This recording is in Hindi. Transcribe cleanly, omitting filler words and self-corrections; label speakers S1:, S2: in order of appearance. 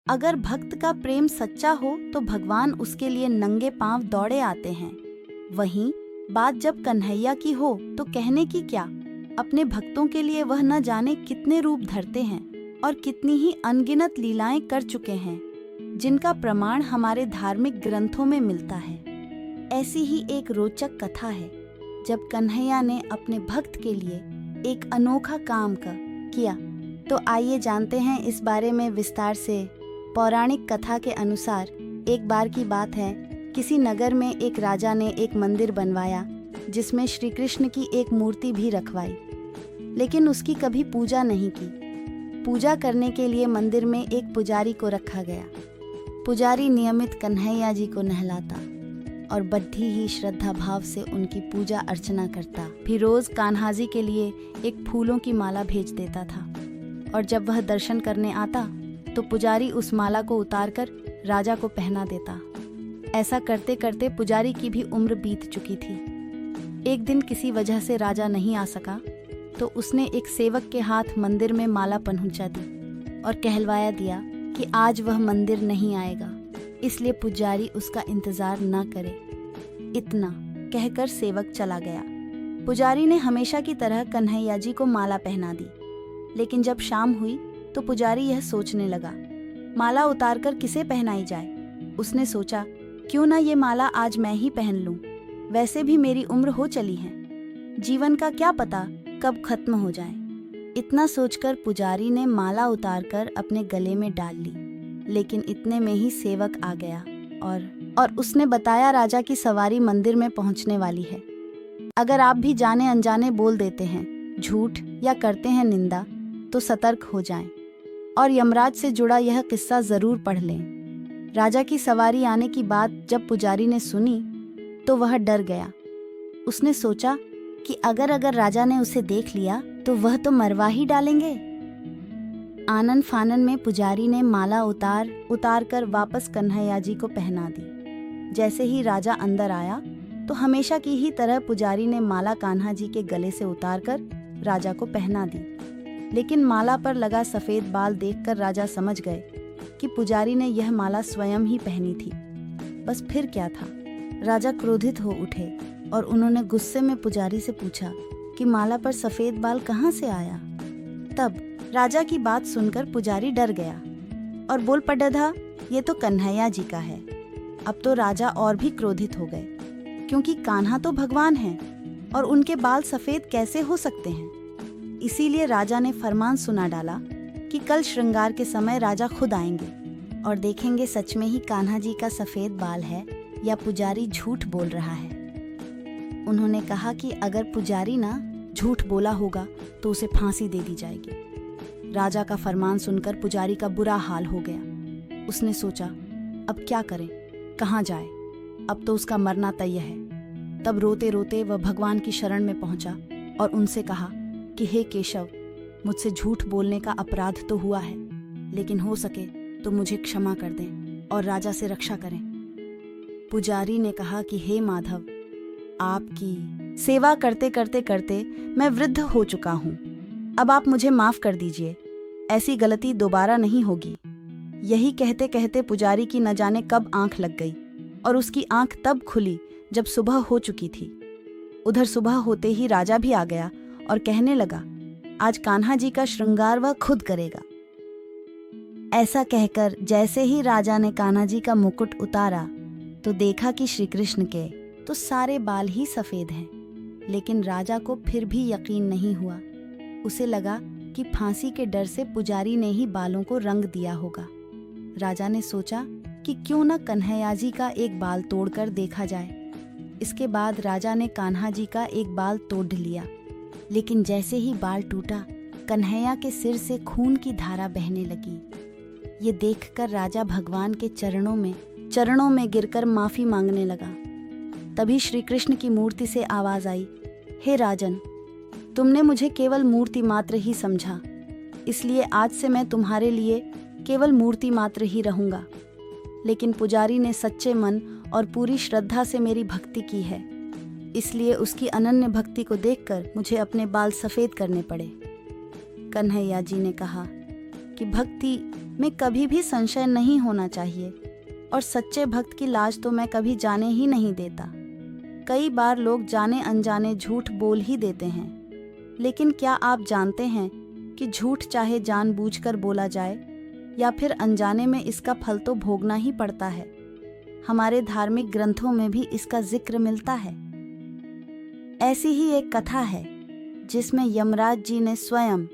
S1: अगर भक्त का प्रेम सच्चा हो तो भगवान उसके लिए नंगे पांव दौड़े आते हैं। वहीं बात जब कन्हैया की हो तो कहने की क्या। अपने भक्तों के लिए वह न जाने कितने रूप धरते हैं और कितनी ही अनगिनत लीलाएं कर चुके हैं, जिनका प्रमाण हमारे धार्मिक ग्रंथों में मिलता है। ऐसी ही एक रोचक कथा है जब कन्हैया ने अपने भक्त के लिए एक अनोखा काम किया। तो आइए जानते हैं इस बारे में विस्तार से। पौराणिक कथा के अनुसार एक बार की बात है, किसी नगर में एक राजा ने एक मंदिर बनवाया जिसमें श्री कृष्ण की एक मूर्ति भी रखवाई, लेकिन उसकी कभी पूजा नहीं की। पूजा करने के लिए मंदिर में एक पुजारी को रखा गया। पुजारी नियमित कन्हैया जी को नहलाता और बड़ी ही श्रद्धा भाव से उनकी पूजा अर्चना करता। फिर रोज कान्हा जी के लिए एक फूलों की माला भेज देता था और जब वह दर्शन करने आता तो पुजारी उस माला को उतारकर राजा को पहना देता। ऐसा करते करते पुजारी की भी उम्र बीत चुकी थी। एक दिन किसी वजह से राजा नहीं आ सका तो उसने एक सेवक के हाथ मंदिर में माला पहुंचा दी और कहलवाया दिया कि आज वह मंदिर नहीं आएगा, इसलिए पुजारी उसका इंतजार न करे। इतना कहकर सेवक चला गया। पुजारी ने हमेशा की तरह कन्हैया जी को माला पहना दी, लेकिन जब शाम हुई तो पुजारी यह सोचने लगा, माला उतारकर किसे पहनाई जाए। उसने सोचा, क्यों ना ये माला आज मैं ही पहन लूं। वैसे भी मेरी उम्र हो चली है, जीवन का क्या पता कब खत्म हो जाए। इतना सोचकर पुजारी ने माला उतारकर अपने गले में डाल ली, लेकिन इतने में ही सेवक आ गया और उसने बताया, राजा की सवारी मंदिर में पहुंचने वाली है। अगर आप भी जाने अनजाने बोल देते हैं, झूठ या करते हैं निंदा, तो सतर्क हो जाएं और यमराज से जुड़ा यह किस्सा जरूर पढ़ लें। राजा की सवारी आने की बात जब पुजारी ने सुनी तो वह डर गया। उसने सोचा कि अगर राजा ने उसे देख लिया तो वह तो मरवा ही डालेंगे। आनन फानन में पुजारी ने माला उतार कर वापस कन्हैया जी को पहना दी। जैसे ही राजा अंदर आया तो हमेशा की ही तरह पुजारी ने माला कान्हा जी के गले से उतारकर राजा को पहना दी। लेकिन माला पर लगा सफेद बाल देखकर राजा समझ गए कि पुजारी ने यह माला स्वयं ही पहनी थी। बस फिर क्या था। राजा क्रोधित हो उठे और उन्होंने गुस्से में पुजारी से पूछा कि माला पर सफेद बाल कहाँ से आया। तब राजा की बात सुनकर पुजारी डर गया और बोल पड़ा, ये तो कन्हैया जी का है। अब तो राजा और भी क्रोधित हो गए, क्योंकि कान्हा तो भगवान हैं और उनके बाल सफेद कैसे हो सकते हैं। इसीलिए राजा ने फरमान सुना डाला कि कल श्रृंगार के समय राजा खुद आएंगे और देखेंगे सच में ही कान्हा जी का सफेद बाल है या पुजारी झूठ बोल रहा है। उन्होंने कहा कि अगर पुजारी ना झूठ बोला होगा तो उसे फांसी दे दी जाएगी। राजा का फरमान सुनकर पुजारी का बुरा हाल हो गया। उसने सोचा, अब क्या करें, कहाँ जाए, अब तो उसका मरना तय है। तब रोते रोते वह भगवान की शरण में पहुंचा और उनसे कहा कि हे केशव, मुझसे झूठ बोलने का अपराध तो हुआ है, लेकिन हो सके तो मुझे क्षमा कर दें और राजा से रक्षा करें। पुजारी ने कहा कि हे माधव, आपकी सेवा करते करते मैं वृद्ध हो चुका हूँ, अब आप मुझे माफ कर दीजिए, ऐसी गलती दोबारा नहीं होगी। यही कहते कहते पुजारी की न जाने कब आंख लग गई और उसकी आंख तब खुली जब सुबह हो चुकी थी। उधर सुबह होते ही राजा भी आ गया और कहने लगा, आज कान्हा जी का श्रृंगार वह खुद करेगा। ऐसा कहकर जैसे ही राजा ने कान्हा जी का मुकुट उतारा तो देखा कि श्री कृष्ण के तो सारे बाल ही सफेद हैं। लेकिन राजा को फिर भी यकीन नहीं हुआ। उसे लगा कि फांसी के डर से पुजारी ने ही बालों को रंग दिया होगा। राजा ने सोचा कि क्यों न कन्हैया जी का एक बाल तोड़कर देखा जाए। इसके बाद राजा ने कान्हा जी का एक बाल तोड़ लिया, लेकिन जैसे ही बाल टूटा, कन्हैया के सिर से खून की धारा बहने लगी। ये देखकर राजा भगवान के चरणों में गिरकर माफी मांगने लगा। तभी श्री कृष्ण की मूर्ति से आवाज आई, हे राजन, तुमने मुझे केवल मूर्ति मात्र ही समझा, इसलिए आज से मैं तुम्हारे लिए केवल मूर्ति मात्र ही रहूंगा। लेकिन पुजारी ने सच्चे मन और पूरी श्रद्धा से मेरी भक्ति की है, इसलिए उसकी अनन्य भक्ति को देखकर मुझे अपने बाल सफेद करने पड़े। कन्हैया जी ने कहा कि भक्ति में कभी भी संशय नहीं होना चाहिए और सच्चे भक्त की लाज तो मैं कभी जाने ही नहीं देता। कई बार लोग जाने अनजाने झूठ बोल ही देते हैं, लेकिन क्या आप जानते हैं कि झूठ चाहे जानबूझकर बोला जाए या फिर अनजाने में, इसका फल तो भोगना ही पड़ता है। हमारे धार्मिक ग्रंथों में भी इसका जिक्र मिलता है। ऐसी ही एक कथा है जिसमें यमराज जी ने स्वयं